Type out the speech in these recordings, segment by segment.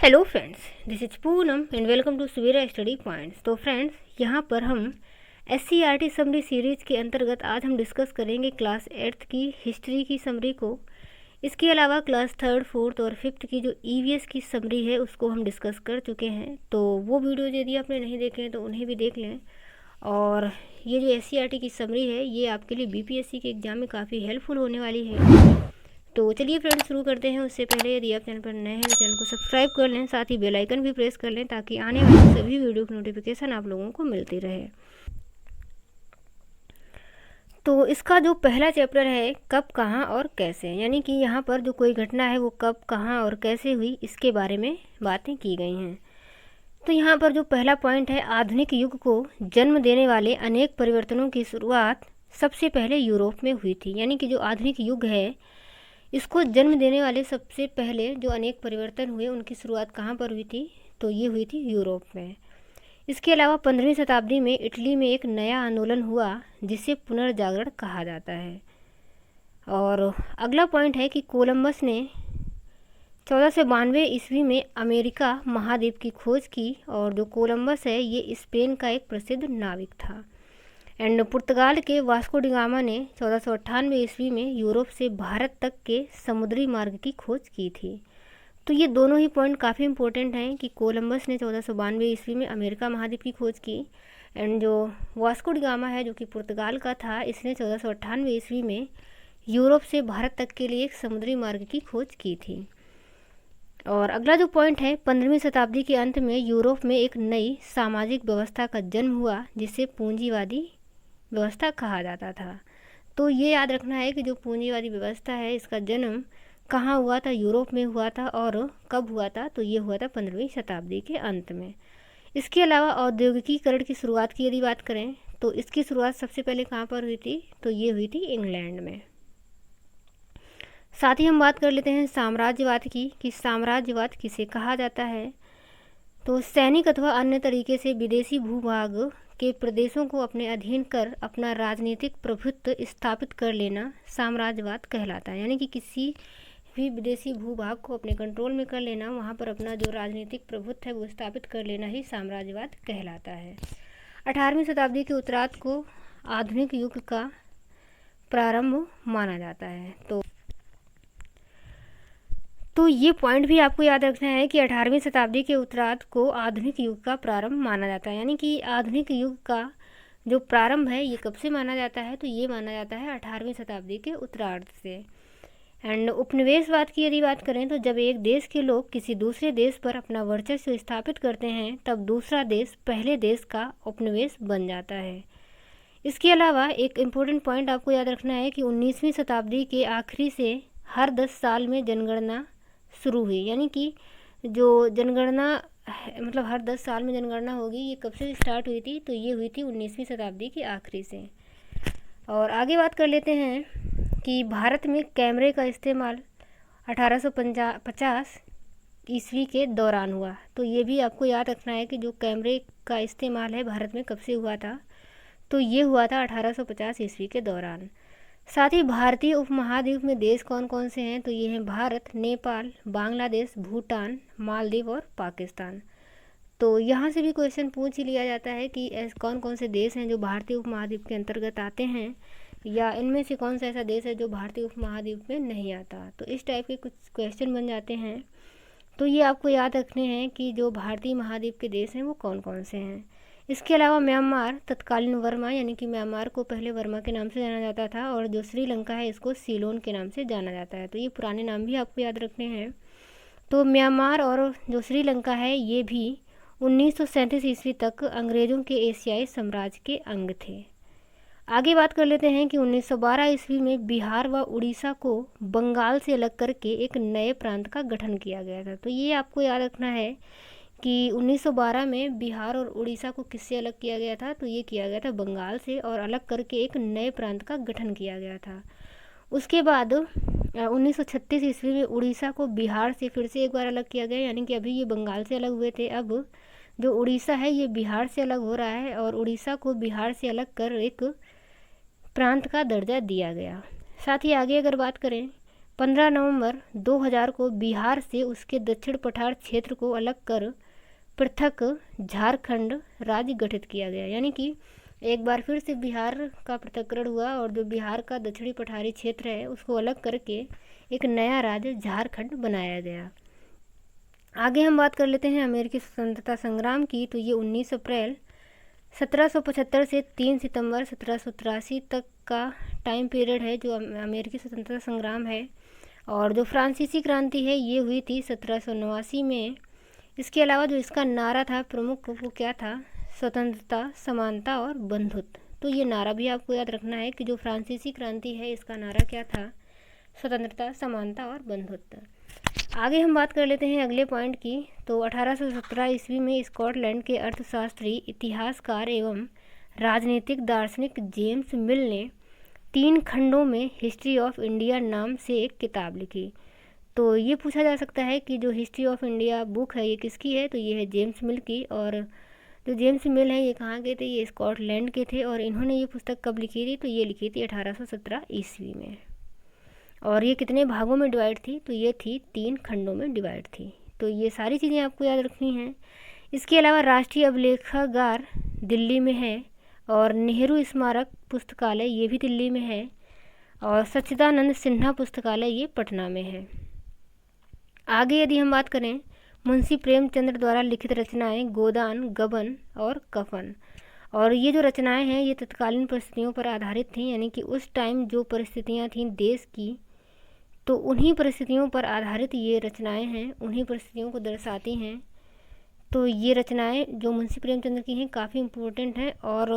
Hello friends, this is Poonam and welcome to Suvera study points. तो friends, यहाँ पर हम SCERT समरी सीरीज़ के अंतर्गत आज हम डिस्कस करेंगे क्लास 8th की हिस्ट्री की समरी को। इसके अलावा क्लास 3rd, 4th और 5th की जो EVS की समरी है उसको हम डिस्कस कर चुके हैं। तो वो वीडियो यदि आपने नहीं देखे हैं तो उन्हें भी देख लें। और ये जो SCERT की समरी है ये आपके लिए BPSC के एग्ज़ाम में काफ़ी हेल्पफुल होने वाली है। तो चलिए फ्रेंड्स, शुरू करते हैं। उससे पहले यदि आप चैनल पर नए हैं तो चैनल को सब्सक्राइब कर लें, साथ ही बेल आइकन भी प्रेस कर लें ताकि आने वाली सभी वीडियो की नोटिफिकेशन आप लोगों को मिलती रहे। तो इसका जो पहला चैप्टर है कब, कहाँ और कैसे, यानी कि यहाँ पर जो कोई घटना है वो कब, कहाँ और कैसे हुई इसके बारे में बातें की गई हैं। तो यहाँ पर जो पहला पॉइंट है, आधुनिक युग को जन्म देने वाले अनेक परिवर्तनों की शुरुआत सबसे पहले यूरोप में हुई थी। यानी कि जो आधुनिक युग है इसको जन्म देने वाले सबसे पहले जो अनेक परिवर्तन हुए उनकी शुरुआत कहाँ पर हुई थी, तो ये हुई थी यूरोप में। इसके अलावा 15वीं शताब्दी में इटली में एक नया आंदोलन हुआ जिसे पुनर्जागरण कहा जाता है। और अगला पॉइंट है कि कोलंबस ने 1492 ईस्वी में अमेरिका महाद्वीप की खोज की। और जो कोलंबस है ये स्पेन का एक प्रसिद्ध नाविक था। एंड पुर्तगाल के वास्को डी गामा ने 1498 ईस्वी में यूरोप से भारत तक के समुद्री मार्ग की खोज की थी। तो ये दोनों ही पॉइंट काफ़ी इंपॉर्टेंट हैं कि कोलंबस ने 1492 ईस्वी में अमेरिका महाद्वीप की खोज की। एंड जो वास्को डी गामा है जो कि पुर्तगाल का था, इसने 1498 ईस्वी में यूरोप से भारत तक के लिए एक समुद्री मार्ग की खोज की थी। और अगला जो पॉइंट है, 15वीं शताब्दी के अंत में यूरोप में एक नई सामाजिक व्यवस्था का जन्म हुआ जिसे पूंजीवादी व्यवस्था कहा जाता था। तो ये याद रखना है कि जो पूंजीवादी व्यवस्था है इसका जन्म कहाँ हुआ था, यूरोप में हुआ था। और कब हुआ था, तो ये हुआ था 15वीं शताब्दी के अंत में। इसके अलावा औद्योगिकीकरण की शुरुआत की यदि बात करें तो इसकी शुरुआत सबसे पहले कहाँ पर हुई थी, तो ये हुई थी इंग्लैंड में। साथ ही हम बात कर लेते हैं साम्राज्यवाद की कि साम्राज्यवाद किसे कहा जाता है। तो सैनिक अथवा अन्य तरीके से विदेशी भूभाग के प्रदेशों को अपने अधीन कर अपना राजनीतिक प्रभुत्व स्थापित कर लेना साम्राज्यवाद कहलाता है। यानी कि किसी भी विदेशी भूभाग को अपने कंट्रोल में कर लेना, वहाँ पर अपना जो राजनीतिक प्रभुत्व है वो स्थापित कर लेना ही साम्राज्यवाद कहलाता है। 18वीं शताब्दी के उत्तरार्ध को आधुनिक युग का प्रारंभ माना जाता है। तो ये पॉइंट भी आपको याद रखना है कि 18वीं शताब्दी के उत्तरार्ध को आधुनिक युग का प्रारंभ माना जाता है। यानी कि आधुनिक युग का जो प्रारंभ है ये कब से माना जाता है, तो ये माना जाता है 18वीं शताब्दी के उत्तरार्ध से। एंड उपनिवेशवाद की यदि बात करें तो जब एक देश के लोग किसी दूसरे देश पर अपना वर्चस्व स्थापित करते हैं तब दूसरा देश पहले देश का उपनिवेश बन जाता है। इसके अलावा एक इम्पोर्टेंट पॉइंट आपको याद रखना है कि 19वीं शताब्दी के आखिरी से हर 10 साल में जनगणना शुरू हुई। यानी कि जो जनगणना मतलब हर 10 साल में जनगणना होगी, ये कब से स्टार्ट हुई थी, तो ये हुई थी 19वीं शताब्दी के आखिरी से। और आगे बात कर लेते हैं कि भारत में कैमरे का इस्तेमाल 1850 ईस्वी के दौरान हुआ। तो ये भी आपको याद रखना है कि जो कैमरे का इस्तेमाल है भारत में कब से हुआ था, तो ये हुआ था 1850 ईस्वी के दौरान। साथ ही भारतीय उपमहाद्वीप में देश कौन कौन से हैं, तो ये हैं भारत, नेपाल, बांग्लादेश, भूटान, मालदीव और पाकिस्तान। तो यहाँ से भी क्वेश्चन पूछ ही लिया जाता है कि ऐसे कौन कौन से देश हैं जो भारतीय उपमहाद्वीप के अंतर्गत आते हैं, या इनमें से कौन सा ऐसा देश है जो भारतीय उपमहाद्वीप में नहीं आता। तो इस टाइप के कुछ क्वेश्चन बन जाते हैं। तो ये आपको याद रखने हैं कि जो भारतीय महाद्वीप के देश हैं वो कौन कौन से हैं। इसके अलावा म्यांमार तत्कालीन वर्मा, यानी कि म्यांमार को पहले वर्मा के नाम से जाना जाता था, और जो श्रीलंका है इसको सीलोन के नाम से जाना जाता है। तो ये पुराने नाम भी आपको याद रखने हैं। तो म्यांमार और जो श्रीलंका है ये भी 1937 ईस्वी तक अंग्रेज़ों के एशियाई साम्राज्य के अंग थे। आगे बात कर लेते हैं कि 1912 ईस्वी में बिहार व उड़ीसा को बंगाल से अलग करके एक नए प्रांत का गठन किया गया था। तो ये आपको याद रखना है कि 1912 में बिहार और उड़ीसा को किससे अलग किया गया था, तो ये किया गया था बंगाल से, और अलग करके एक नए प्रांत का गठन किया गया था। उसके बाद 1936 ईस्वी में उड़ीसा को बिहार से फिर से एक बार अलग किया गया। यानी कि अभी ये बंगाल से अलग हुए थे, अब जो उड़ीसा है ये बिहार से अलग हो रहा है, और उड़ीसा को बिहार से अलग कर एक प्रांत का दर्जा दिया गया। साथ ही आगे अगर बात करें 15 नवंबर 2000 को बिहार से उसके दक्षिण पठार क्षेत्र को अलग कर पृथक झारखंड राज्य गठित किया गया। यानी कि एक बार फिर से बिहार का पृथक्करण हुआ और जो बिहार का दक्षिणी पठारी क्षेत्र है उसको अलग करके एक नया राज्य झारखंड बनाया गया। आगे हम बात कर लेते हैं अमेरिकी स्वतंत्रता संग्राम की। तो ये 19 अप्रैल 1775 से 3 सितंबर 1783 तक का टाइम पीरियड है जो अमेरिकी स्वतंत्रता संग्राम है। और जो फ्रांसीसी क्रांति है ये हुई थी 1789 में। इसके अलावा जो इसका नारा था प्रमुख वो क्या था, स्वतंत्रता, समानता और बंधुत्व। तो ये नारा भी आपको याद रखना है कि जो फ्रांसीसी क्रांति है इसका नारा क्या था, स्वतंत्रता, समानता और बंधुत्व। आगे हम बात कर लेते हैं अगले पॉइंट की। तो 1817 ईस्वी में स्कॉटलैंड के अर्थशास्त्री, इतिहासकार एवं राजनीतिक दार्शनिक जेम्स मिल ने 3 खंडों में हिस्ट्री ऑफ इंडिया नाम से एक किताब लिखी। तो ये पूछा जा सकता है कि जो हिस्ट्री ऑफ इंडिया बुक है ये किसकी है, तो ये है जेम्स मिल की। और जो जेम्स मिल है ये कहाँ के थे, ये स्कॉटलैंड के थे। और इन्होंने ये पुस्तक कब लिखी थी, तो ये लिखी थी 1817 ईस्वी में। और ये कितने भागों में डिवाइड थी, तो ये थी 3 खंडों में डिवाइड थी। तो ये सारी चीज़ें आपको याद रखनी हैं। इसके अलावा राष्ट्रीय अभिलेखागार दिल्ली में है और नेहरू स्मारक पुस्तकालय ये भी दिल्ली में है और सच्चिदानंद सिन्हा पुस्तकालय ये पटना में है। आगे यदि हम बात करें मुंशी प्रेमचंद्र द्वारा लिखित रचनाएं गोदान, गबन और कफन। और ये जो रचनाएं हैं ये तत्कालीन परिस्थितियों पर आधारित थीं, यानी कि उस टाइम जो परिस्थितियां थीं देश की, तो उन्हीं परिस्थितियों पर आधारित ये रचनाएं हैं, उन्हीं परिस्थितियों को दर्शाती हैं। तो ये रचनाएं जो मुंशी प्रेमचंद्र की हैं काफ़ी इम्पोर्टेंट हैं और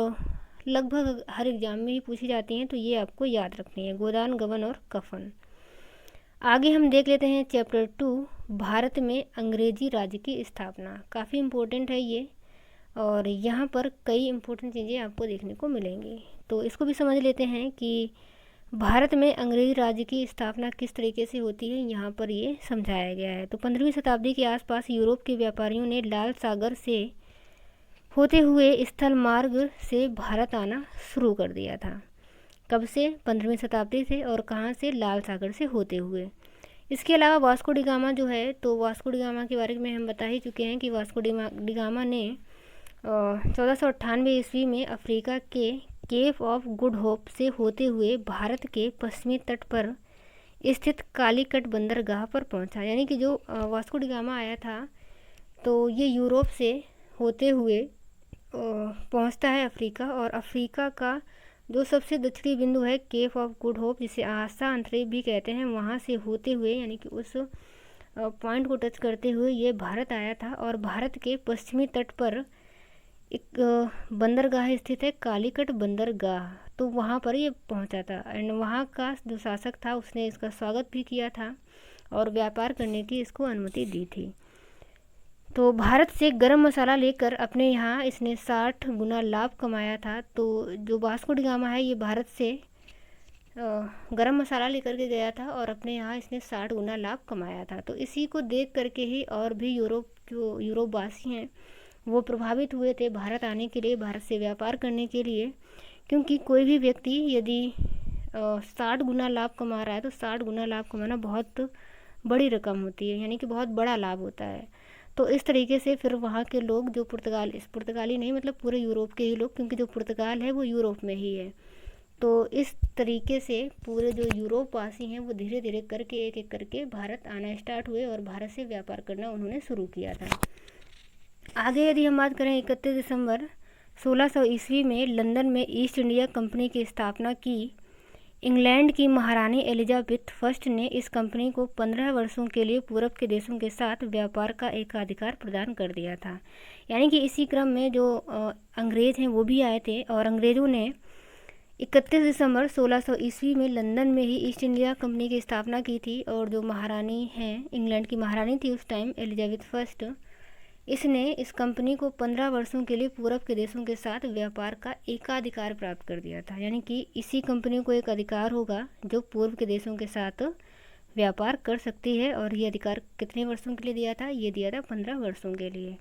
लगभग हर एग्ज़ाम में ही पूछी जाती हैं, तो ये आपको याद रखनी है, गोदान, गबन और कफन। आगे हम देख लेते हैं चैप्टर 2, भारत में अंग्रेजी राज्य की स्थापना। काफ़ी इम्पोर्टेंट है ये और यहाँ पर कई इम्पोर्टेंट चीज़ें आपको देखने को मिलेंगी। तो इसको भी समझ लेते हैं कि भारत में अंग्रेजी राज्य की स्थापना किस तरीके से होती है, यहाँ पर ये समझाया गया है। तो 15वीं शताब्दी के आसपास यूरोप के व्यापारियों ने लाल सागर से होते हुए स्थल मार्ग से भारत आना शुरू कर दिया था। कब से, 15वीं शताब्दी से, और कहाँ से, लाल सागर से होते हुए। इसके अलावा वास्को डी गामा जो है, तो वास्को डी गामा के बारे में हम बता ही चुके हैं कि वास्को डी गामा ने 1498 ईस्वी में अफ्रीका के केप ऑफ गुड होप से होते हुए भारत के पश्चिमी तट पर स्थित कालीकट बंदरगाह पर पहुंचा। यानी कि जो वास्को डी गामा आया था तो ये यूरोप से होते हुए पहुंचता है अफ्रीका, और अफ्रीका का जो सबसे दक्षिणी बिंदु है केप ऑफ गुड होप, जिसे आशा अंतरिक्ष भी कहते हैं, वहाँ से होते हुए यानी कि उस पॉइंट को टच करते हुए ये भारत आया था। और भारत के पश्चिमी तट पर एक बंदरगाह स्थित है, कालीकट बंदरगाह, तो वहाँ पर ये पहुँचा था। एंड वहाँ का जो शासक था उसने इसका स्वागत भी किया था और व्यापार करने की इसको अनुमति दी थी। तो भारत से गरम मसाला लेकर अपने यहाँ इसने 60 गुना लाभ कमाया था। तो जो वास्को डी गामा है ये भारत से गरम मसाला लेकर के गया था और अपने यहाँ इसने 60 गुना लाभ कमाया था। तो इसी को देख करके ही और भी यूरोपवासी हैं वो प्रभावित हुए थे भारत आने के लिए, भारत से व्यापार करने के लिए। क्योंकि कोई भी व्यक्ति यदि 60 गुना लाभ कमा रहा है तो 60 गुना लाभ कमाना बहुत बड़ी रकम होती है, यानी कि बहुत बड़ा लाभ होता है। तो इस तरीके से फिर वहाँ के लोग जो पुर्तगाली नहीं मतलब पूरे यूरोप के ही लोग, क्योंकि जो पुर्तगाल है वो यूरोप में ही है, तो इस तरीके से पूरे जो यूरोपवासी हैं वो धीरे धीरे करके एक एक करके भारत आना स्टार्ट हुए और भारत से व्यापार करना उन्होंने शुरू किया था। आगे यदि हम बात करें 31 दिसंबर 1600 ईस्वी में लंदन में ईस्ट इंडिया कंपनी की स्थापना की। इंग्लैंड की महारानी एलिजाबेथ फर्स्ट ने इस कंपनी को 15 वर्षों के लिए पूर्व के देशों के साथ व्यापार का एकाधिकार प्रदान कर दिया था। यानी कि इसी क्रम में जो अंग्रेज़ हैं वो भी आए थे और अंग्रेज़ों ने 31 दिसंबर 1600 ईस्वी में लंदन में ही ईस्ट इंडिया कंपनी की स्थापना की थी। और जो महारानी हैं, इंग्लैंड की महारानी थी उस टाइम, एलिजाबेथ फर्स्ट, इसने इस कंपनी को 15 वर्षों के लिए पूर्व के देशों के साथ व्यापार का एकाधिकार प्राप्त कर दिया था। यानी कि इसी कंपनी को एक अधिकार होगा जो पूर्व के देशों के साथ व्यापार कर सकती है। और ये अधिकार कितने वर्षों के लिए दिया था, ये दिया था 15 वर्षों के लिए।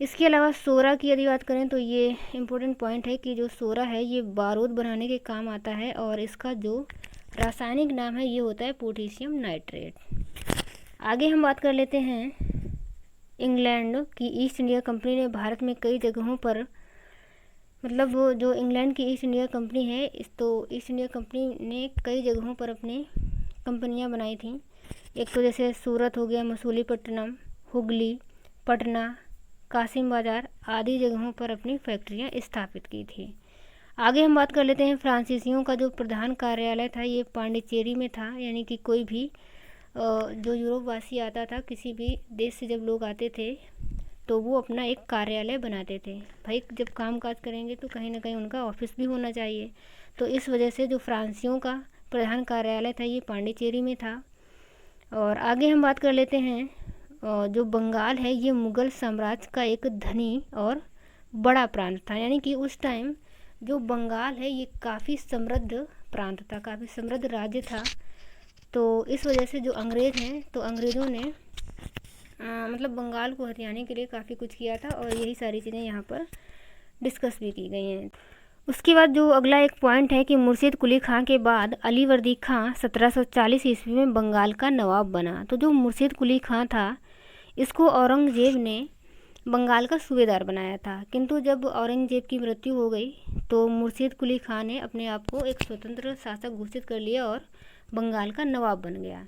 इसके अलावा सोरा की यदि बात करें तो ये इम्पोर्टेंट पॉइंट है कि जो सोरा है ये बारूद बनाने के काम आता है और इसका जो रासायनिक नाम है ये होता है पोटेशियम नाइट्रेट। आगे हम बात कर लेते हैं इंग्लैंड की ईस्ट इंडिया कंपनी ने भारत में कई जगहों पर, मतलब वो जो इंग्लैंड की ईस्ट इंडिया कंपनी है तो ईस्ट इंडिया कंपनी ने कई जगहों पर अपनी कंपनियां बनाई थी। एक तो जैसे सूरत हो गया, मसूलीपट्टनम, हुगली, पटना, कासिम बाजार आदि जगहों पर अपनी फैक्ट्रियां स्थापित की थी। आगे हम बात कर लेते हैं फ्रांसीसियों का जो प्रधान कार्यालय था ये पांडिचेरी में था। यानी कि कोई भी जो यूरोप वासी आता था, किसी भी देश से जब लोग आते थे तो वो अपना एक कार्यालय बनाते थे। भाई जब काम काज करेंगे तो कहीं ना कहीं उनका ऑफिस भी होना चाहिए। तो इस वजह से जो फ्रांसीसियों का प्रधान कार्यालय था ये पांडिचेरी में था। और आगे हम बात कर लेते हैं जो बंगाल है ये मुग़ल साम्राज्य का एक धनी और बड़ा प्रांत था। यानी कि उस टाइम जो बंगाल है ये काफ़ी समृद्ध प्रांत था, काफ़ी समृद्ध राज्य था। तो इस वजह से जो अंग्रेज़ हैं तो अंग्रेज़ों ने मतलब बंगाल को हथियाने के लिए काफ़ी कुछ किया था और यही सारी चीज़ें यहाँ पर डिस्कस भी की गई हैं। उसके बाद जो अगला एक पॉइंट है कि मुर्शिद कुली खां के बाद अलीवर्दी खां 1740 ईस्वी में बंगाल का नवाब बना। तो जो मुर्शिद कुली खां था इसको औरंगज़ेब ने बंगाल का सूबेदार बनाया था, किंतु जब औरंगज़ेब की मृत्यु हो गई तो मुर्शिद कुली खां ने अपने आप को एक स्वतंत्र शासक घोषित कर लिया और बंगाल का नवाब बन गया।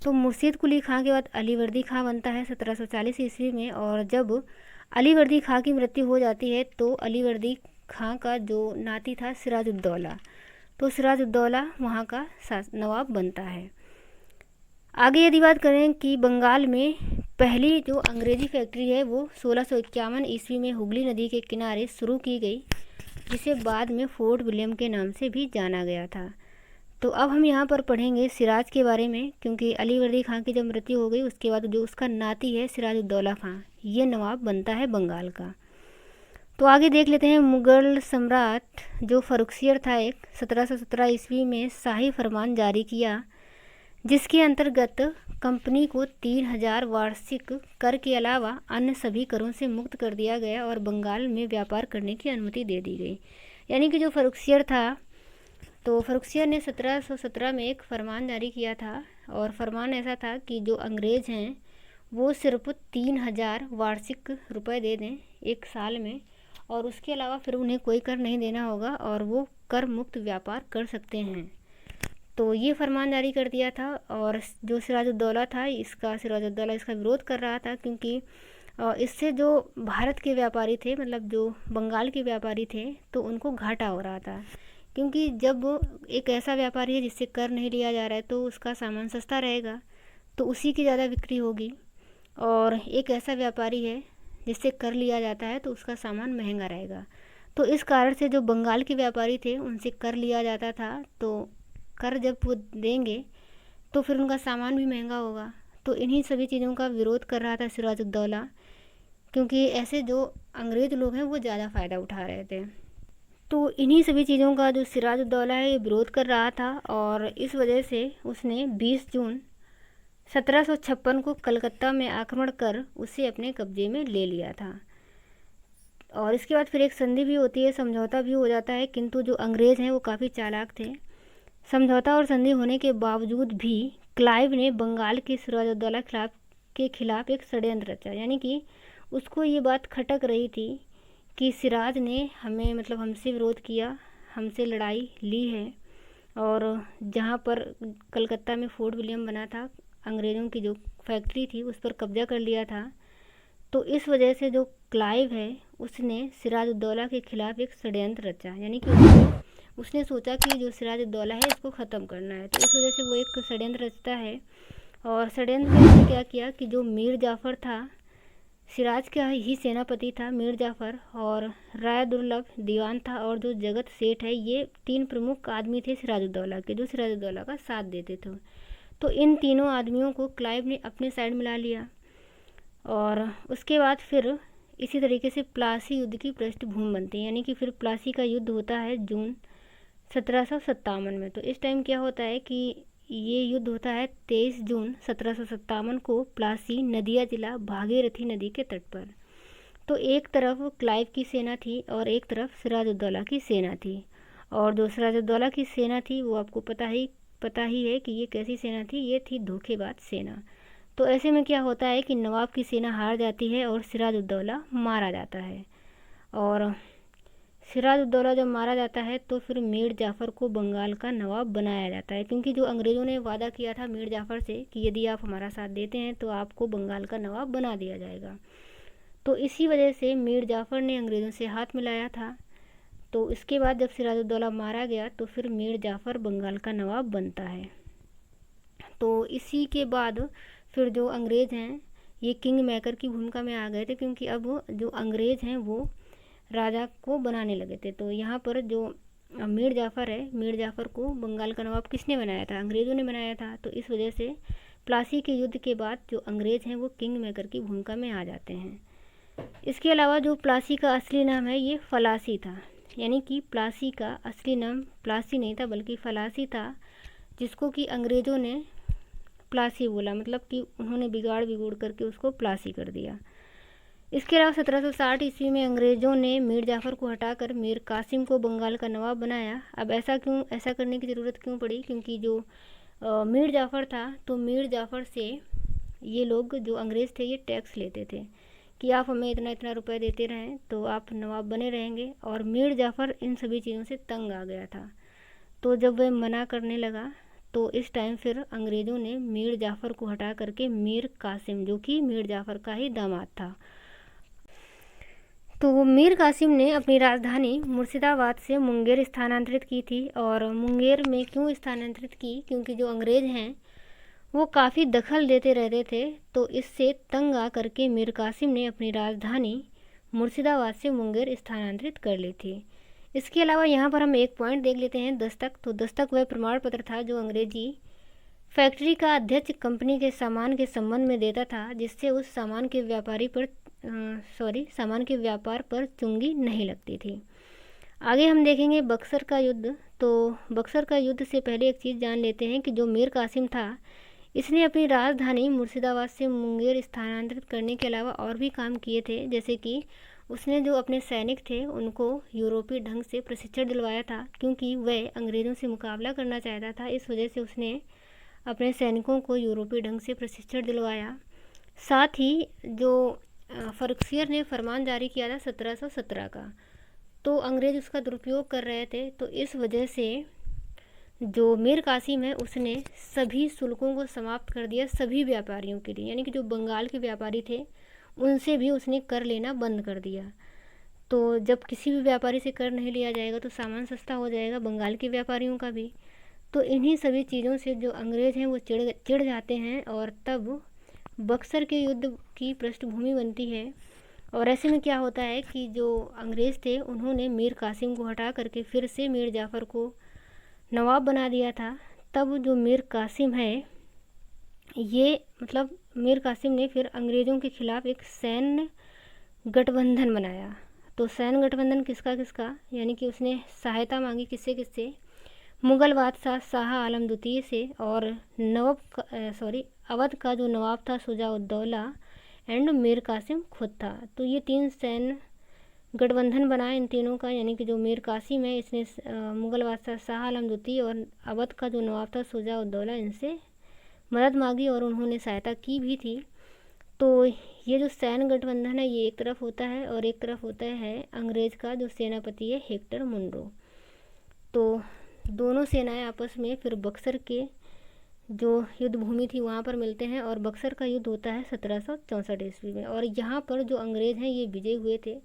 तो मुर्शिद कुली खां के बाद अलीवर्दी खां बनता है 1740 ईस्वी में। और जब अलीवर्दी खां की मृत्यु हो जाती है तो अलीवर्दी खां का जो नाती था सिराजुद्दौला, तो सिराजुद्दौला वहाँ का नवाब बनता है। आगे यदि बात करें कि बंगाल में पहली जो अंग्रेज़ी फैक्ट्री है वो 1651 ईस्वी में हुगली नदी के किनारे शुरू की गई, जिसे बाद में फोर्ट विलियम के नाम से भी जाना गया था। तो अब हम यहाँ पर पढ़ेंगे सिराज के बारे में, क्योंकि अलीवर्दी खां की जब मृत्यु हो गई उसके बाद जो उसका नाती है सिराजुद्दौला खां ये नवाब बनता है बंगाल का। तो आगे देख लेते हैं मुग़ल सम्राट जो फरुखसियर था एक 1717 ईस्वी में शाही फरमान जारी किया, जिसके अंतर्गत कंपनी को 3000 वार्षिक कर के अलावा अन्य सभी करों से मुक्त कर दिया गया और बंगाल में व्यापार करने की अनुमति दे दी गई। यानी कि जो फरुखसियर था तो फरुखसियर ने 1717 में एक फरमान जारी किया था और फरमान ऐसा था कि जो अंग्रेज़ हैं वो सिर्फ 3000 वार्षिक रुपए दे दें एक साल में, और उसके अलावा फिर उन्हें कोई कर नहीं देना होगा और वो कर मुक्त व्यापार कर सकते हैं। तो ये फरमान जारी कर दिया था। और जो सिराजुद्दौला था सिराजुद्दौला इसका विरोध कर रहा था, क्योंकि इससे जो भारत के व्यापारी थे, मतलब जो बंगाल के व्यापारी थे, तो उनको घाटा हो रहा था। क्योंकि जब एक ऐसा व्यापारी है जिससे कर नहीं लिया जा रहा है तो उसका सामान सस्ता रहेगा तो उसी की ज़्यादा बिक्री होगी, और एक ऐसा व्यापारी है जिससे कर लिया जाता है तो उसका सामान महंगा रहेगा। तो इस कारण से जो बंगाल के व्यापारी थे उनसे कर लिया जाता था, तो कर जब वो देंगे तो फिर उनका सामान भी महंगा होगा। तो इन्हीं सभी चीज़ों का विरोध कर रहा था सिराजुद्दौला, क्योंकि ऐसे जो अंग्रेज़ लोग हैं वो ज़्यादा फ़ायदा उठा रहे थे। तो इन्हीं सभी चीज़ों का जो सिराजुद्दौला है ये विरोध कर रहा था, और इस वजह से उसने 20 जून 1756 को कलकत्ता में आक्रमण कर उसे अपने कब्जे में ले लिया था। और इसके बाद फिर एक संधि भी होती है, समझौता भी हो जाता है, किंतु जो अंग्रेज़ हैं वो काफ़ी चालाक थे। समझौता और संधि होने के बावजूद भी क्लाइव ने बंगाल के सिराजुद्दौला के खिलाफ एक षड्यंत्र रचा। यानी कि उसको ये बात खटक रही थी कि सिराज ने हमें, मतलब हमसे विरोध किया, हमसे लड़ाई ली है, और जहाँ पर कलकत्ता में फोर्ट विलियम बना था, अंग्रेज़ों की जो फैक्ट्री थी उस पर कब्जा कर लिया था। तो इस वजह से जो क्लाइव है उसने सिराजुद्दौला के खिलाफ एक षड्यंत्र रचा। यानी कि उसने सोचा कि जो सिराजुद्दौला है इसको ख़त्म करना है, तो इस वजह से वो एक षड्यंत्र रचता है। और षड्यंत्र में उसने क्या किया कि जो मीर जाफ़र था, सिराज का ही सेनापति था मीर जाफ़र, और राय दुर्लभ दीवान था, और जो जगत सेठ है, ये 3 प्रमुख आदमी थे सिराजुद्दौला के, जो सिराजुद्दौला का साथ देते थे। तो इन तीनों आदमियों को क्लाइव ने अपने साइड मिला लिया। और उसके बाद फिर इसी तरीके से प्लासी युद्ध की पृष्ठभूमि बनती है। यानी कि फिर प्लासी का युद्ध होता है जून 1757 में। तो इस टाइम क्या होता है कि ये युद्ध होता है 23 जून 1757 को प्लासी नदिया जिला भागीरथी नदी के तट पर। तो एक तरफ क्लाइव की सेना थी और एक तरफ सिराजुद्दौला की सेना थी, और जो सिराजुद्दौला की सेना थी वो आपको पता ही पता ही है कि ये कैसी सेना थी, ये थी धोखेबाज सेना। तो ऐसे में क्या होता है कि नवाब की सेना हार जाती है और सिराजुद्दौला मारा जाता है। और सिराजुद्दौला जब मारा जाता है तो फिर मीर जाफ़र को बंगाल का नवाब बनाया जाता है, क्योंकि जो अंग्रेज़ों ने वादा किया था मीर जाफ़र से कि यदि आप हमारा साथ देते हैं तो आपको बंगाल का नवाब बना दिया जाएगा। तो इसी वजह से मीर जाफ़र ने अंग्रेज़ों से हाथ मिलाया था। तो इसके बाद जब सिराजुद्दौला मारा गया तो फिर मीर जाफ़र बंगाल का नवाब बनता है। तो इसी के बाद फिर जो अंग्रेज़ हैं ये किंग मेकर की भूमिका में आ गए थे, क्योंकि अब जो अंग्रेज़ हैं वो राजा को बनाने लगे थे। तो यहाँ पर जो मीर जाफ़र है, मीर जाफ़र को बंगाल का नवाब किसने बनाया था? अंग्रेज़ों ने बनाया था। तो इस वजह से प्लासी के युद्ध के बाद जो अंग्रेज़ हैं वो किंग मेकर की भूमिका में आ जाते हैं। इसके अलावा जो प्लासी का असली नाम है ये फलासी था, यानी कि प्लासी का असली नाम प्लासी नहीं था बल्कि फलासी था, जिसको कि अंग्रेज़ों ने प्लासी बोला, मतलब कि उन्होंने बिगड़ करके उसको प्लासी कर दिया। इसके अलावा 1760 ईस्वी में अंग्रेज़ों ने मीर जाफ़र को हटाकर मीर कासिम को बंगाल का नवाब बनाया। अब ऐसा करने की ज़रूरत क्यों पड़ी? क्योंकि जो मीर जाफ़र था तो मीर जाफ़र से ये लोग जो अंग्रेज़ थे ये टैक्स लेते थे कि आप हमें इतना इतना रुपए देते रहें तो आप नवाब बने रहेंगे। और मीर जाफ़र इन सभी चीज़ों से तंग आ गया था। तो जब वह मना करने लगा तो इस टाइम फिर अंग्रेज़ों ने मीर जाफ़र को हटा करके मीर कासिम, जो कि मीर जाफ़र का ही दामाद था, तो मीर कासिम ने अपनी राजधानी मुर्शिदाबाद से मुंगेर स्थानांतरित की थी। और मुंगेर में क्यों स्थानांतरित की? क्योंकि जो अंग्रेज़ हैं वो काफ़ी दखल देते रहते थे। तो इससे तंग आ करके मीर कासिम ने अपनी राजधानी मुर्शिदाबाद से मुंगेर स्थानांतरित कर ली थी। इसके अलावा यहाँ पर हम एक पॉइंट देख लेते हैं, दस्तक। तो दस्तक वह प्रमाण पत्र था जो अंग्रेजी फैक्ट्री का अध्यक्ष कंपनी के सामान के संबंध में देता था, जिससे उस सामान के व्यापार पर चुंगी नहीं लगती थी। आगे हम देखेंगे बक्सर का युद्ध। तो बक्सर का युद्ध से पहले एक चीज़ जान लेते हैं कि जो मीर कासिम था इसने अपनी राजधानी मुर्शिदाबाद से मुंगेर स्थानांतरित करने के अलावा और भी काम किए थे, जैसे कि उसने जो अपने सैनिक थे उनको यूरोपीय ढंग से प्रशिक्षण दिलवाया था, क्योंकि वह अंग्रेज़ों से मुकाबला करना चाहता था। इस वजह से उसने अपने सैनिकों को यूरोपीय ढंग से प्रशिक्षण दिलवाया। साथ ही जो फर्रुखसियर ने फरमान जारी किया था 1717 का, तो अंग्रेज़ उसका दुरुपयोग कर रहे थे। तो इस वजह से जो मीर कासिम है उसने सभी शुल्कों को समाप्त कर दिया सभी व्यापारियों के लिए, यानी कि जो बंगाल के व्यापारी थे उनसे भी उसने कर लेना बंद कर दिया। तो जब किसी भी व्यापारी से कर नहीं लिया जाएगा तो सामान सस्ता हो जाएगा बंगाल के व्यापारियों का भी। तो इन्हीं सभी चीज़ों से जो अंग्रेज़ हैं वो चिढ़ जाते हैं और तब बक्सर के युद्ध की पृष्ठभूमि बनती है। और ऐसे में क्या होता है कि जो अंग्रेज़ थे उन्होंने मीर कासिम को हटा करके फिर से मीर जाफ़र को नवाब बना दिया था। तब जो मीर कासिम है ये मतलब मीर कासिम ने फिर अंग्रेज़ों के ख़िलाफ़ एक सैन्य गठबंधन बनाया। तो सैन्य गठबंधन किसका किसका, यानी कि उसने सहायता मांगी किससे किससे? मुग़ल बादशाह शाह आलम द्वितीय से, और अवध का जो नवाब था शुजा-उद-दौला, एंड मीर कासिम खुद था। तो ये तीन सैन्य गठबंधन बना इन तीनों का, यानी कि जो मीर कासिम है इसने मुग़ल बादशाह शाह आलम द्वितीय और अवध का जो नवाब था शुजा-उद-दौला इनसे मदद मांगी और उन्होंने सहायता की भी थी। तो ये जो सैन्य गठबंधन है ये एक तरफ होता है और एक तरफ होता है अंग्रेज़ का जो सेनापति है हेक्टर मुनरो। तो दोनों सेनाएं आपस में फिर बक्सर के जो युद्ध भूमि थी वहाँ पर मिलते हैं और बक्सर का युद्ध होता है 1764 ईस्वी में। और यहाँ पर जो अंग्रेज़ हैं ये विजय हुए थे।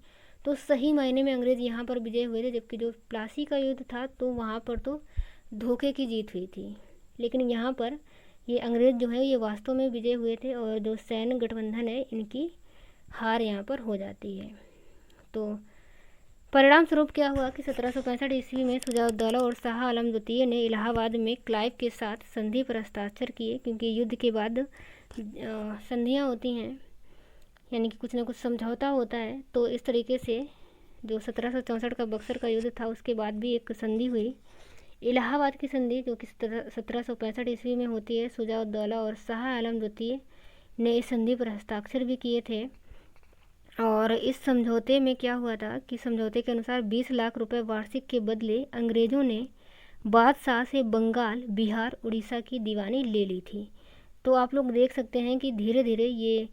तो सही मायने में अंग्रेज़ यहाँ पर विजय हुए थे, जबकि जो प्लासी का युद्ध था तो वहाँ पर तो धोखे की जीत हुई थी। लेकिन यहाँ पर ये अंग्रेज़ जो है ये वास्तव में विजय हुए थे और जो सैन्य गठबंधन है इनकी हार यहाँ पर हो जाती है। तो परिणाम स्वरूप क्या हुआ कि 1765 ईस्वी में शुजा-उद-दौला और शाह आलम द्वितीय ने इलाहाबाद में क्लाइव के साथ संधि पर हस्ताक्षर किए, क्योंकि युद्ध के बाद संधियाँ होती हैं, यानी कि कुछ ना कुछ समझौता होता है। तो इस तरीके से जो 1764 का बक्सर का युद्ध था उसके बाद भी एक संधि हुई, इलाहाबाद की संधि, जो कि 1765 ईस्वी में होती है। शुजा-उद-दौला और शाह आलम द्वितीय ने इस संधि पर हस्ताक्षर भी किए थे। और इस समझौते में क्या हुआ था कि समझौते के अनुसार 20 लाख रुपए वार्षिक के बदले अंग्रेज़ों ने बादशाह से बंगाल, बिहार, उड़ीसा की दीवानी ले ली थी। तो आप लोग देख सकते हैं कि धीरे धीरे ये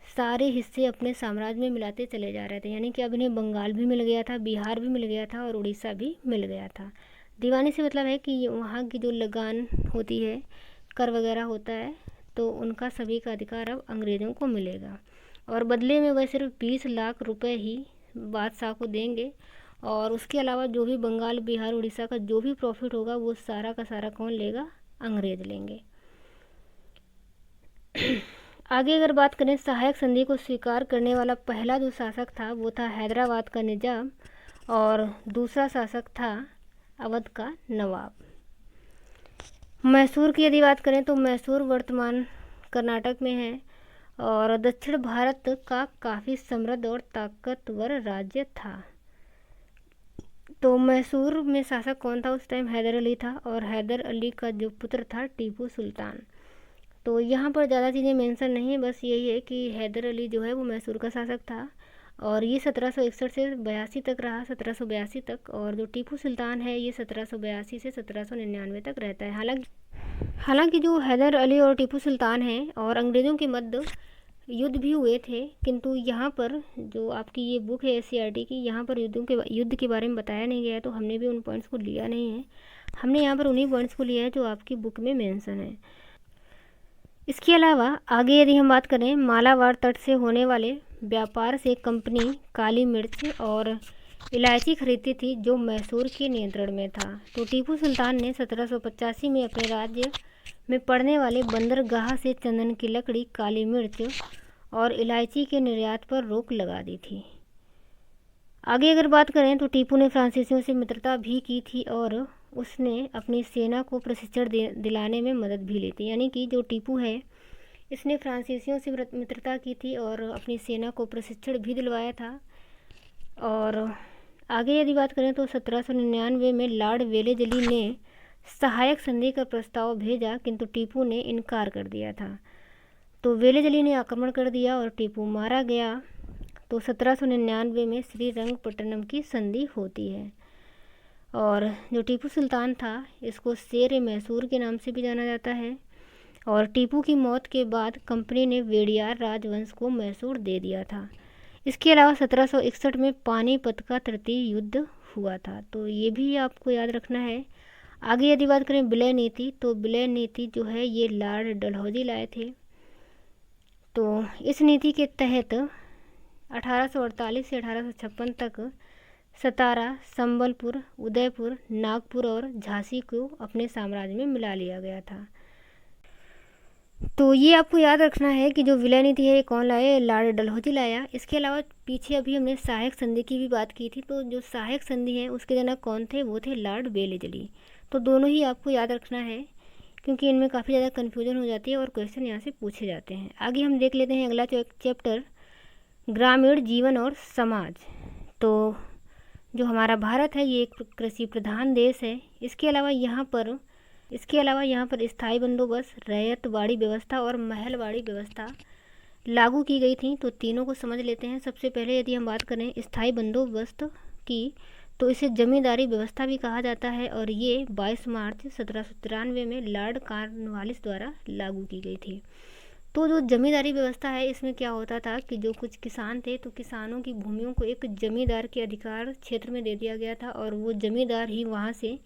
सारे हिस्से अपने साम्राज्य में मिलाते चले जा रहे थे, यानी कि अब इन्हें बंगाल भी मिल गया था, बिहार भी मिल गया था और उड़ीसा भी मिल गया था। दीवानी से मतलब है कि वहाँ की जो लगान होती है, कर वगैरह होता है, तो उनका सभी का अधिकार अब अंग्रेज़ों को मिलेगा और बदले में वह सिर्फ 20 लाख रुपए ही बादशाह को देंगे और उसके अलावा जो भी बंगाल, बिहार, उड़ीसा का जो भी प्रॉफिट होगा वो सारा का सारा कौन लेगा? अंग्रेज़ लेंगे। आगे अगर बात करें, सहायक संधि को स्वीकार करने वाला पहला जो शासक था वो था हैदराबाद का निजाम और दूसरा शासक था अवध का नवाब। मैसूर की यदि बात करें तो मैसूर वर्तमान कर्नाटक में है और दक्षिण भारत का काफ़ी समृद्ध और ताकतवर राज्य था। तो मैसूर में शासक कौन था उस टाइम? हैदर अली था और हैदर अली का जो पुत्र था टीपू सुल्तान। तो यहाँ पर ज़्यादा चीज़ें मेंशन नहीं है, बस यही है कि हैदर अली जो है वो मैसूर का शासक था और ये 1761 से 82 तक रहा, 1782 तक। और जो टीपू सुल्तान है ये 1782 से 1799 तक रहता है। हालांकि जो हैदर अली और टीपू सुल्तान हैं और अंग्रेज़ों के मध्य युद्ध भी हुए थे, किंतु यहाँ पर जो आपकी ये बुक है SCERT की, यहाँ पर युद्ध के बारे में बताया नहीं गया है, तो हमने भी उन पॉइंट्स को लिया नहीं है। हमने यहाँ पर उन्हीं पॉइंट्स को लिया है जो आपकी बुक में मेंशन है। इसके अलावा आगे यदि हम बात करें, मालाबार तट से होने वाले व्यापार से कंपनी काली मिर्च और इलायची खरीदती थी जो मैसूर के नियंत्रण में था। तो टीपू सुल्तान ने 1785 में अपने राज्य में पड़ने वाले बंदरगाह से चंदन की लकड़ी, काली मिर्च और इलायची के निर्यात पर रोक लगा दी थी। आगे अगर बात करें तो टीपू ने फ्रांसीसियों से मित्रता भी की थी और उसने अपनी सेना को प्रशिक्षण दिलाने में मदद भी ली थी। यानी कि जो टीपू है इसने फ्रांसीसियों से मित्रता की थी और अपनी सेना को प्रशिक्षण भी दिलवाया था। और आगे यदि बात करें तो 1799 में लॉर्ड वेलेजली ने सहायक संधि का प्रस्ताव भेजा, किंतु टीपू ने इनकार कर दिया था। तो वेलेजली ने आक्रमण कर दिया और टीपू मारा गया। तो 1799 में श्रीरंगपट्टनम की संधि होती है और जो टीपू सुल्तान था इसको शेर मैसूर के नाम से भी जाना जाता है। और टीपू की मौत के बाद कंपनी ने वेडियार राजवंश को मैसूर दे दिया था। इसके अलावा 1761 में पानीपत का तृतीय युद्ध हुआ था, तो ये भी आपको याद रखना है। आगे यदि बात करें विलय नीति, तो विलय नीति जो है ये लॉर्ड डलहौजी लाए थे। तो इस नीति के तहत 1848 से 1856 तक सतारा, संबलपुर, उदयपुर, नागपुर और झांसी को अपने साम्राज्य में मिला लिया गया था। तो ये आपको याद रखना है कि जो विलय नीति है ये कौन लाया? लॉर्ड डलहौजी लाया। इसके अलावा पीछे अभी हमने सहायक संधि की भी बात की थी, तो जो सहायक संधि है उसके जनक कौन थे? वो थे लॉर्ड वेलेजली। तो दोनों ही आपको याद रखना है क्योंकि इनमें काफ़ी ज़्यादा कन्फ्यूजन हो जाती है और क्वेश्चन यहाँ से पूछे जाते हैं। आगे हम देख लेते हैं अगला चैप्टर, ग्रामीण जीवन और समाज। तो जो हमारा भारत है ये एक कृषि प्रधान देश है। इसके अलावा यहाँ पर स्थायी बंदोबस्त, रैयतवाड़ी व्यवस्था और महलवाड़ी व्यवस्था लागू की गई थी। तो तीनों को समझ लेते हैं। सबसे पहले यदि हम बात करें स्थायी बंदोबस्त की, तो इसे जमींदारी व्यवस्था भी कहा जाता है और ये 22 मार्च 1793 में लॉर्ड कॉर्नवालिस द्वारा लागू की गई थी। तो जो जमींदारी व्यवस्था है इसमें क्या होता था कि जो कुछ किसान थे तो किसानों की भूमियों को एक जमींदार के अधिकार क्षेत्र में दे दिया गया था और वो जमींदार ही वहाँ से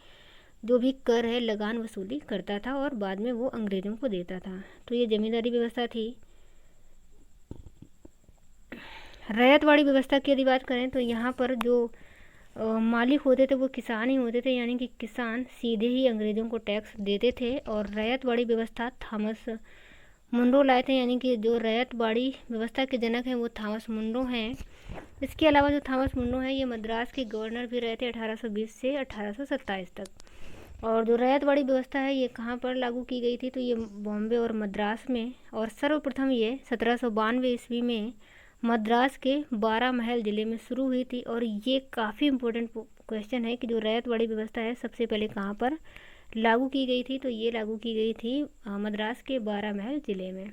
जो भी कर है लगान वसूली करता था और बाद में वो अंग्रेज़ों को देता था। तो ये जमींदारी व्यवस्था थी। रैयतवाड़ी व्यवस्था की यदि बात करें तो यहाँ पर जो मालिक होते थे वो किसान ही होते थे, यानी कि किसान सीधे ही अंग्रेज़ों को टैक्स देते थे। और रैयतवाड़ी व्यवस्था थॉमस मुनरो लाए थे, यानी कि जो रैयतवाड़ी व्यवस्था के जनक हैं वो थॉमस मुनरो हैं। इसके अलावा जो थॉमस मुनरो हैं ये मद्रास के गवर्नर भी रहे थे 1820 से 1827 तक। और जो रैयतवाड़ी व्यवस्था है ये कहाँ पर लागू की गई थी? तो ये बॉम्बे और मद्रास में। और सर्वप्रथम ये 1792 ईस्वी में मद्रास के 12 महल ज़िले में शुरू हुई थी। और ये काफ़ी इम्पोर्टेंट क्वेश्चन है कि जो रैयतवाड़ी व्यवस्था है सबसे पहले कहाँ पर लागू की गई थी? तो ये लागू की गई थी मद्रास के 12 महल ज़िले में।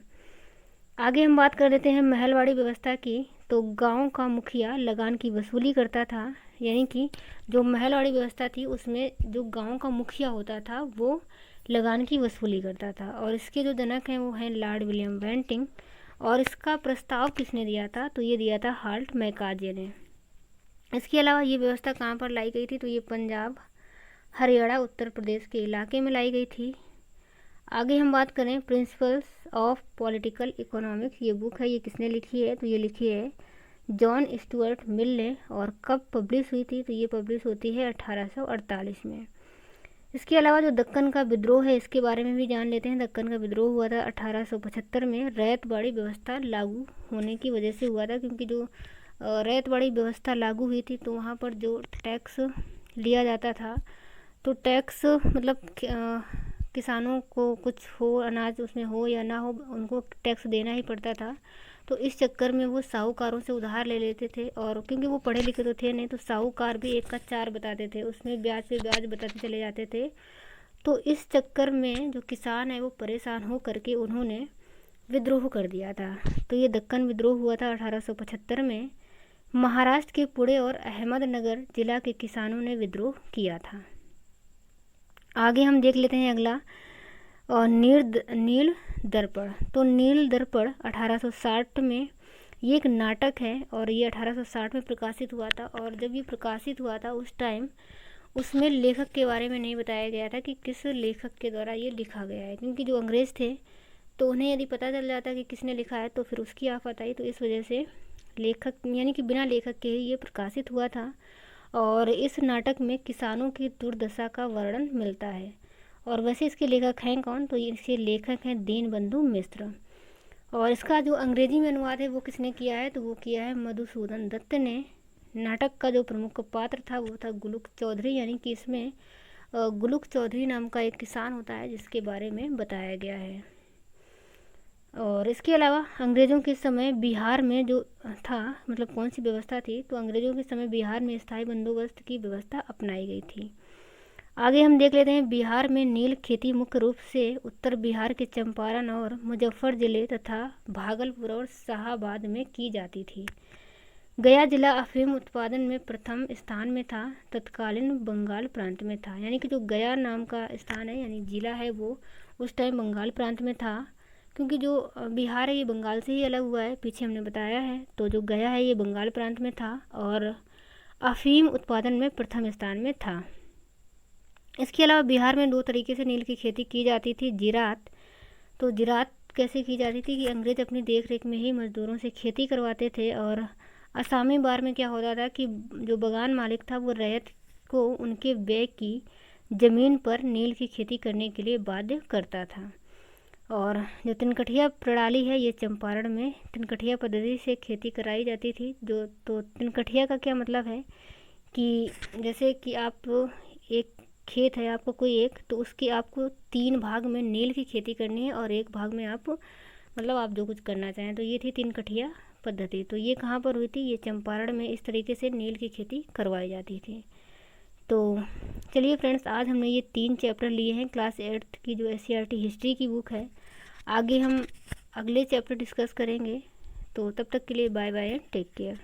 आगे हम बात कर लेते हैं महलवाड़ी व्यवस्था की। तो गांव का मुखिया लगान की वसूली करता था, यानी कि जो महलवाड़ी व्यवस्था थी उसमें जो गांव का मुखिया होता था वो लगान की वसूली करता था। और इसके जो जनक हैं वो हैं लॉर्ड विलियम बेंटिंग। और इसका प्रस्ताव किसने दिया था? तो ये दिया था हाल्ट मैकाजे ने। इसके अलावा ये व्यवस्था कहाँ पर लाई गई थी? तो ये पंजाब, हरियाणा, उत्तर प्रदेश के इलाके में लाई गई थी। आगे हम बात करें प्रिंसिपल्स ऑफ पॉलिटिकल इकोनॉमिक्स, ये बुक है, ये किसने लिखी है? तो ये लिखी है जॉन स्टुअर्ट मिल ने। और कब पब्लिश हुई थी? तो ये पब्लिश होती है 1848 में। इसके अलावा जो दक्कन का विद्रोह है इसके बारे में भी जान लेते हैं। दक्कन का विद्रोह हुआ था 1875 में, रैयतवाड़ी व्यवस्था लागू होने की वजह से हुआ था, क्योंकि जो रैयतवाड़ी व्यवस्था लागू हुई थी तो वहाँ पर जो टैक्स लिया जाता था, तो टैक्स मतलब किसानों को कुछ हो, अनाज उसमें हो या ना हो, उनको टैक्स देना ही पड़ता था। तो इस चक्कर में वो साहूकारों से उधार ले लेते थे, और क्योंकि वो पढ़े लिखे तो थे नहीं, तो साहूकार भी एक का चार बताते थे, उसमें ब्याज पे ब्याज बताते चले जाते थे। तो इस चक्कर में जो किसान है वो परेशान हो करके उन्होंने विद्रोह कर दिया था। तो ये दक्कन विद्रोह हुआ था 1875 में। महाराष्ट्र के पुणे और अहमदनगर जिला के किसानों ने विद्रोह किया था। आगे हम देख लेते हैं अगला, और नील दर्पण। तो नील दर्पण 1860 में ये एक नाटक है, और ये 1860 में प्रकाशित हुआ था। और जब ये प्रकाशित हुआ था उस टाइम उसमें लेखक के बारे में नहीं बताया गया था कि किस लेखक के द्वारा ये लिखा गया है, क्योंकि जो अंग्रेज़ थे तो उन्हें यदि पता चल जाता कि किसने लिखा है तो फिर उसकी आफत आई। तो इस वजह से लेखक यानी कि बिना लेखक के ही ये प्रकाशित हुआ था। और इस नाटक में किसानों की दुर्दशा का वर्णन मिलता है। और वैसे इसके लेखक हैं कौन? तो इसके लेखक हैं दीनबंधु मिश्र। और इसका जो अंग्रेजी में अनुवाद है वो किसने किया है? तो वो किया है मधुसूदन दत्त ने। नाटक का जो प्रमुख पात्र था वो था गुलुक चौधरी, यानी कि इसमें गुलुक चौधरी नाम का एक किसान होता है जिसके बारे में बताया गया है। और इसके अलावा अंग्रेज़ों के समय बिहार में जो था, मतलब कौन सी व्यवस्था थी? तो अंग्रेज़ों के समय बिहार में स्थायी बंदोबस्त की व्यवस्था अपनाई गई थी। आगे हम देख लेते हैं बिहार में नील खेती मुख्य रूप से उत्तर बिहार के चंपारण और मुजफ्फर जिले तथा भागलपुर और शाहाबाद में की जाती थी। गया जिला अफीम उत्पादन में प्रथम स्थान में था, तत्कालीन बंगाल प्रांत में था। यानी कि जो गया नाम का स्थान है यानी जिला है वो उस टाइम बंगाल प्रांत में था, क्योंकि जो बिहार है ये बंगाल से ही अलग हुआ है, पीछे हमने बताया है। तो जो गया है ये बंगाल प्रांत में था और अफीम उत्पादन में प्रथम स्थान में था। इसके अलावा बिहार में दो तरीके से नील की खेती की जाती थी। जिरात, तो जिरात कैसे की जाती थी कि अंग्रेज अपनी देख रेख में ही मज़दूरों से खेती करवाते थे। और असामी बार में क्या होता था कि जो बगान मालिक था वो रैयत को उनके व्यय की ज़मीन पर नील की खेती करने के लिए बाध्य करता था। और जो तिनकठिया प्रणाली है ये चंपारण में तिनकठिया पद्धति से खेती कराई जाती थी। जो तो तिनकठिया का क्या मतलब है कि जैसे कि आप एक खेत है आपको कोई एक, तो उसके आपको 3 भाग में नील की खेती करनी है और एक भाग में आप मतलब आप जो कुछ करना चाहें। तो ये थी तिनकठिया पद्धति। तो ये कहाँ पर हुई थी? ये चंपारण में इस तरीके से नील की खेती करवाई जाती थी। तो चलिए फ्रेंड्स, आज हमने ये 3 चैप्टर लिए हैं क्लास 8 की जो SCERT हिस्ट्री की बुक है। आगे हम अगले चैप्टर डिस्कस करेंगे। तो तब तक के लिए bye bye and take care.